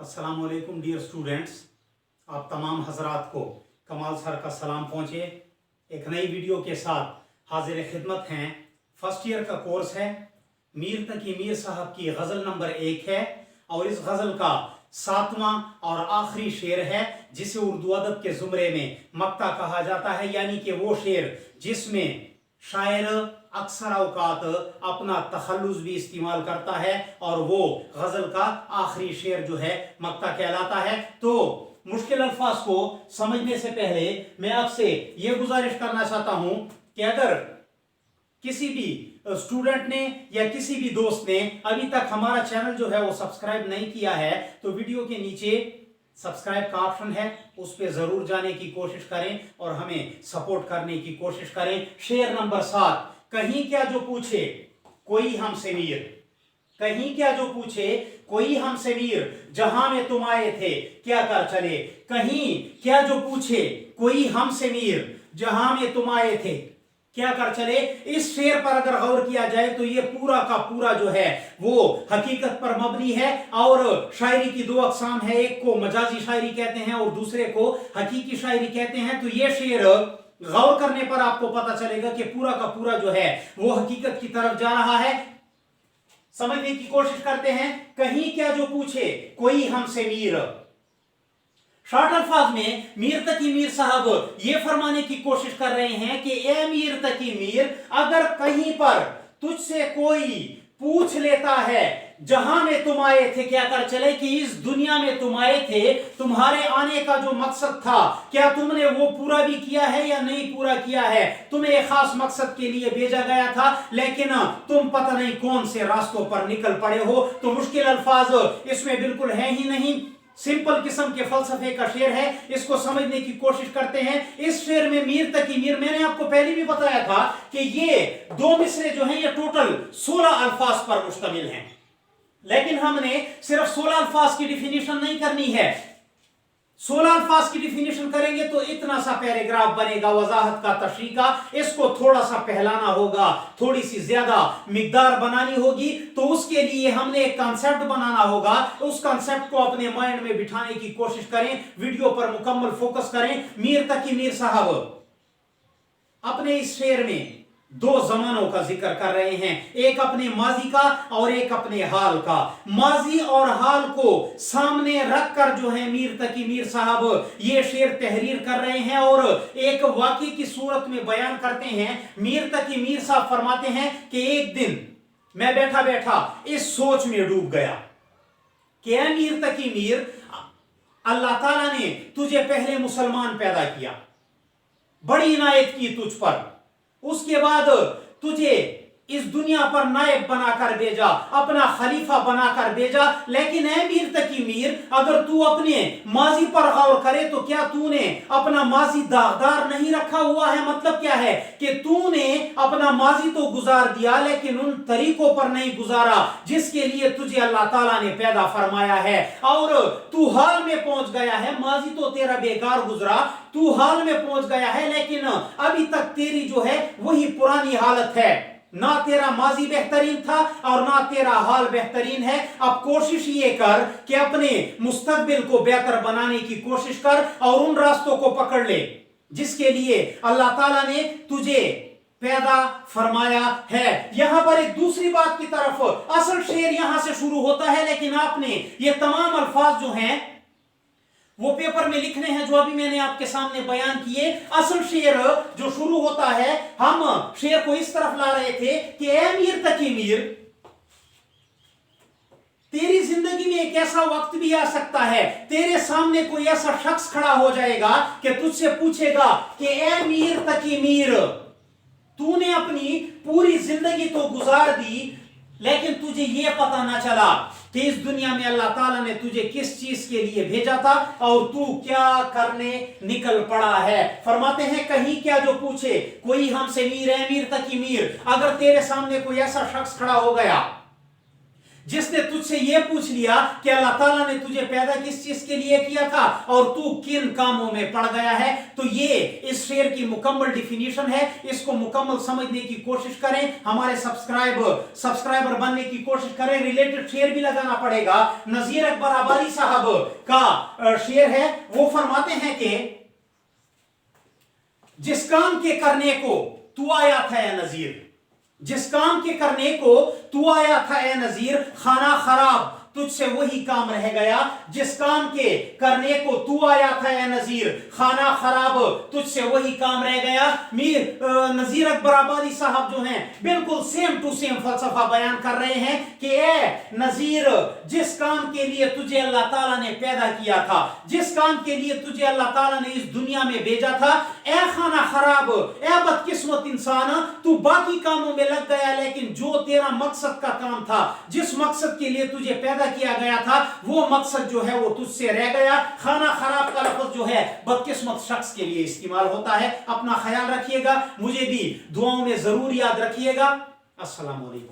अस्सलामुअलैकुम dear students, आप तमाम हजरात को कमाल सर का सलाम पहुँचे। एक नई वीडियो के साथ हाजिर खिदमत हैं। फर्स्ट ईयर का कोर्स है। मीर तकी मीर साहब की गज़ल नंबर 1 है और इस गज़ल का 7वां और आखिरी शेर है जिसे उर्दू अदब के ज़ुमरे में मक्ता कहा जाता है, यानी कि वो शेर जिसमें शायर अक्सर औकात अपना तखल्लुस भी इस्तेमाल करता है और वो गज़ल का आखिरी शेर जो है मक्ता कहलाता है। तो मुश्किल अल्फाज को समझने से पहले मैं आपसे ये गुजारिश करना चाहता हूं कि अगर किसी भी स्टूडेंट ने या किसी भी दोस्त ने अभी तक हमारा चैनल जो है वो सब्सक्राइब नहीं किया है तो वीडियो के नीचे सब्सक्राइब का ऑप्शन है, उस पर जरूर जाने की कोशिश करें और हमें सपोर्ट करने की कोशिश करें। शेर नंबर 7, कहीं क्या जो पूछे कोई हमसे मीर, कहीं क्या जो पूछे कोई हमसे मीर, जहां में तुम आए थे क्या कर चले। कहीं क्या जो पूछे कोई हमसे मीर, जहां में तुम आए थे क्या कर चले। इस शेर पर अगर गौर किया जाए तो ये पूरा का पूरा जो है वो हकीकत पर मबनी है और शायरी की दो अकसाम है, एक को मजाजी शायरी कहते हैं और दूसरे को हकीकी शायरी कहते हैं। तो ये शेर गौर करने पर आपको पता चलेगा कि पूरा का पूरा जो है वो हकीकत की तरफ जा रहा है। समझने की कोशिश करते हैं। कहीं क्या जो पूछे कोई हमसे मीर, शॉर्ट अल्फाज में मीर तकी मीर साहब ये फरमाने की कोशिश कर रहे हैं कि ए मीर तकी मीर, अगर कहीं पर तुझसे कोई पूछ लेता है जहां में तुम आए थे क्या कर चले, कि इस दुनिया में तुम आए थे, तुम्हारे आने का जो मकसद था क्या तुमने वो पूरा भी किया है या नहीं पूरा किया है। तुम्हें एक खास मकसद के लिए भेजा गया था लेकिन तुम पता नहीं कौन से रास्तों पर निकल पड़े हो। तो मुश्किल अल्फाज इसमें बिल्कुल है ही नहीं, सिंपल किस्म के फलसफे का शेर है। इसको समझने की कोशिश करते हैं। इस शेर में मीर तकी मीर, मैंने आपको पहले भी बताया था कि ये दो मिसरे जो हैं ये टोटल 16 अल्फाज पर मुश्तमिल हैं, लेकिन हमने सिर्फ 16 अल्फाज की डिफिनीशन नहीं करनी है। 16 अल्फाज की डिफिनीशन करेंगे तो इतना सा पैराग्राफ बनेगा वजाहत का, तशरीह का। इसको थोड़ा सा पहलाना होगा, थोड़ी सी ज्यादा मिकदार बनानी होगी। तो उसके लिए हमने एक कॉन्सेप्ट बनाना होगा। उस कॉन्सेप्ट को अपने माइंड में बिठाने की कोशिश करें, वीडियो पर मुकम्मल फोकस करें। मीर तकी मीर साहब अपने इस शेर में दो जमानों का जिक्र कर रहे हैं, एक अपने माजी का और एक अपने हाल का। माजी और हाल को सामने रखकर जो है मीर तकी मीर साहब ये शेर तहरीर कर रहे हैं और एक वाकई की सूरत में बयान करते हैं। मीर तकी मीर साहब फरमाते हैं कि एक दिन मैं बैठा बैठा इस सोच में डूब गया कि ऐ मीर तकी मीर, अल्लाह ताला ने तुझे पहले मुसलमान पैदा किया, बड़ी इनायत की तुझ पर, उसके बाद तुझे इस दुनिया पर नायब बनाकर भेजा, अपना खलीफा बनाकर भेजा। लेकिन ऐ मीर तकी मीर, अगर तू अपने माजी पर गौर करे तो क्या तूने अपना माजी दागदार नहीं रखा हुआ है। मतलब क्या है कि तूने अपना माजी तो गुजार दिया लेकिन उन तरीकों पर नहीं गुजारा जिसके लिए तुझे अल्लाह ताला ने पैदा फरमाया है, और तू हाल में पहुंच गया है। माजी तो तेरा बेकार गुजरा, तू हाल में पहुंच गया है लेकिन अभी तक तेरी जो है वही पुरानी हालत है। ना तेरा माजी बेहतरीन था और ना तेरा हाल बेहतरीन है। अब कोशिश ये कर कि अपने मुस्तकबिल को बेहतर बनाने की कोशिश कर और उन रास्तों को पकड़ ले जिसके लिए अल्लाह ताला ने तुझे पैदा फरमाया है। यहां पर एक दूसरी बात की तरफ, असल शेर यहां से शुरू होता है लेकिन आपने ये तमाम अल्फाज जो हैं वो पेपर में लिखने हैं जो अभी मैंने आपके सामने बयान किए। असल शेर जो शुरू होता है, हम शेर को इस तरफ ला रहे थे कि ऐ मीर तकी मीर, तेरी जिंदगी में एक ऐसा वक्त भी आ सकता है, तेरे सामने कोई ऐसा शख्स खड़ा हो जाएगा कि तुझसे पूछेगा कि ऐ मीर तकी मीर, तूने अपनी पूरी जिंदगी तो गुजार दी लेकिन तुझे यह पता ना चला कि इस दुनिया में अल्लाह ताला ने तुझे किस चीज के लिए भेजा था और तू क्या करने निकल पड़ा है। फरमाते हैं कहीं क्या जो पूछे कोई हमसे मीर है मीर तकी मीर, अगर तेरे सामने कोई ऐसा शख्स खड़ा हो गया जिसने तुझसे यह पूछ लिया कि अल्लाह ताला ने तुझे पैदा किस चीज के लिए किया था और तू किन कामों में पड़ गया है। तो ये इस शेर की मुकम्मल डिफिनीशन है, इसको मुकम्मल समझने की कोशिश करें, हमारे सब्सक्राइबर बनने की कोशिश करें। रिलेटेड शेर भी लगाना पड़ेगा। नजीर अकबर आबादी साहब का शेर है, वो फरमाते हैं कि जिस काम के करने को तू आया था ए नजीर, जिस काम के करने को तू आया था ए नजीर, खाना खराब तुझसे वही काम रह गया। जिस काम के करने को तू आया था ए नजीर, खाना खराब तुझसे वही काम रह गया। मीर नजीर अकबर आबादी साहब जो हैं बिल्कुल सेम टू सेम फलसफा बयान कर रहे हैं कि ए नजीर, जिस काम के लिए तुझे अल्लाह ताला ने पैदा किया था, जिस काम के लिए तुझे अल्लाह ताला ने इस दुनिया में भेजा था, ए खाना खराब, ए बदकिस्मत इंसान, तू बाकी कामों में लग गया, लेकिन जो तेरा मकसद का काम था, जिस मकसद के लिए तुझे पैदा किया गया था, वो मकसद जो है वो तुझसे रह गया। खाना खराब का लफ्ज जो है बदकिस्मत शख्स के लिए इस्तेमाल होता है। अपना ख्याल रखिएगा, मुझे भी दुआओं में जरूर याद रखिएगा। अस्सलाम वालेकुम।